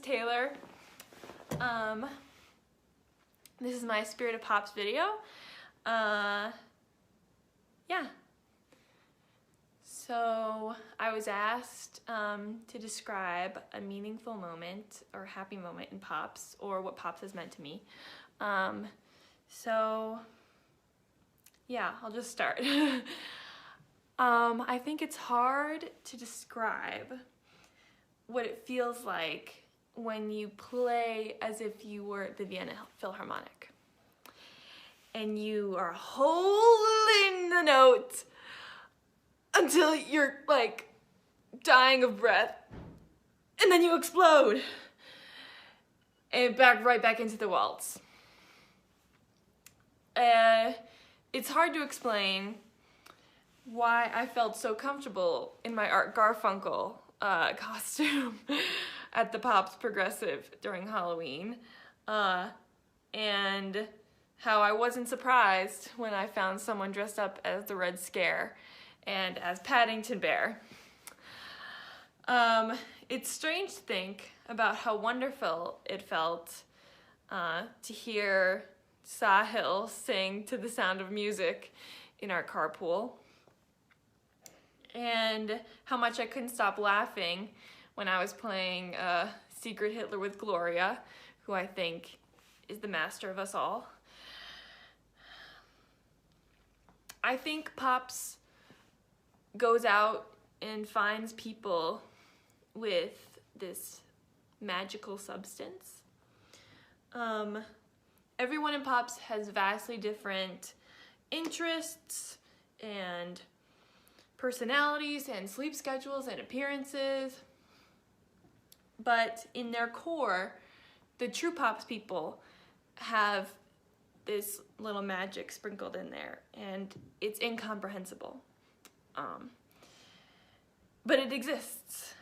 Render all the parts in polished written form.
Taylor. This is my Spirit of Pops video. Yeah. So I was asked to describe a meaningful moment or happy moment in Pops, or what Pops has meant to me. So yeah, I'll just start. I think it's hard to describe what it feels like when you play as if you were at the Vienna Philharmonic and you are holding the note until you're like dying of breath, and then you explode and right back into the waltz. It's hard to explain why I felt so comfortable in my Art Garfunkel costume at the Pops Progressive during Halloween, and how I wasn't surprised when I found someone dressed up as the Red Scare and as Paddington Bear. It's strange to think about how wonderful it felt to hear Sahil sing to the sound of music in our carpool, and how much I couldn't stop laughing when I was playing Secret Hitler with Gloria, who I think is the master of us all. I think Pops goes out and finds people with this magical substance. Everyone in Pops has vastly different interests and personalities and sleep schedules and appearances, but in their core, the true Pops people have this little magic sprinkled in there, and it's incomprehensible. But it exists.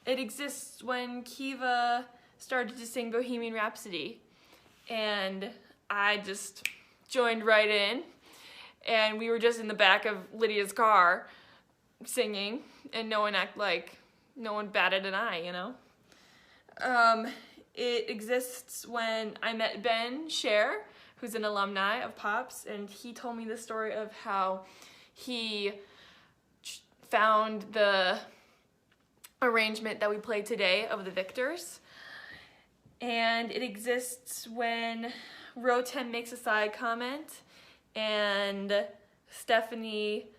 It exists when Kiva started to sing Bohemian Rhapsody, and I just joined right in, and we were just in the back of Lydia's car singing, and no one batted an eye, you know? It exists when I met Ben Scher, who's an alumni of Pops, and he told me the story of how he found the arrangement that we played today of the Victors. And it exists when Rotem makes a side comment and Stephanie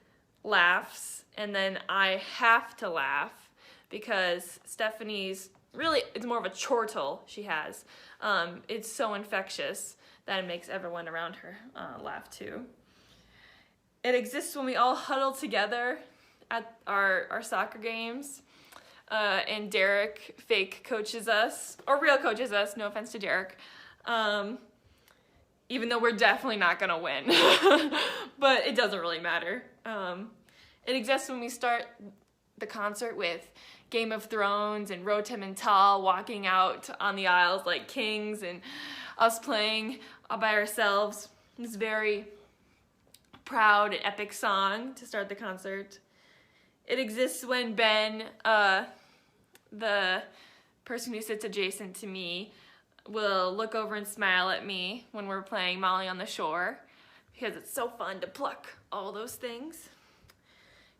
laughs, and then I have to laugh because Stephanie's really, it's more of a chortle she has. It's so infectious that it makes everyone around her laugh too. It exists when we all huddle together at our soccer games, and Derek fake coaches us, or real coaches us, no offense to Derek, even though we're definitely not gonna win, but it doesn't really matter. It exists when we start the concert with Game of Thrones and Rotem and Tal walking out on the aisles like kings, and us playing all by ourselves this very proud and epic song to start the concert. It exists when Ben, the person who sits adjacent to me, will look over and smile at me when we're playing Molly on the Shore, because it's so fun to pluck all those things.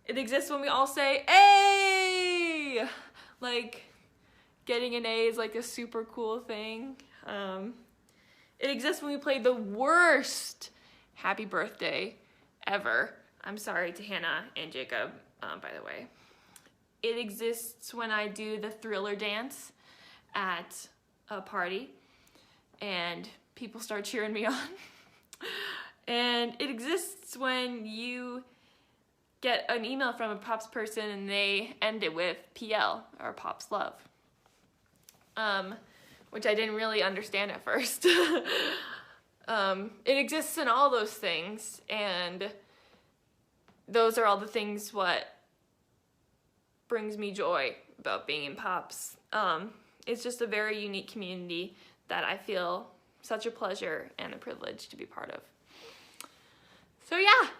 It exists when we all say, "Hey!" Like, getting an A is like a super cool thing. It exists when we play the worst happy birthday ever. I'm sorry to Hannah and Jacob, by the way. It exists when I do the Thriller dance at a party and people start cheering me on. And it exists when you get an email from a Pops person and they end it with PL, or Pops Love, which I didn't really understand at first. It exists in all those things, and those are all the things what brings me joy about being in Pops. It's just a very unique community that I feel such a pleasure and a privilege to be part of. So yeah.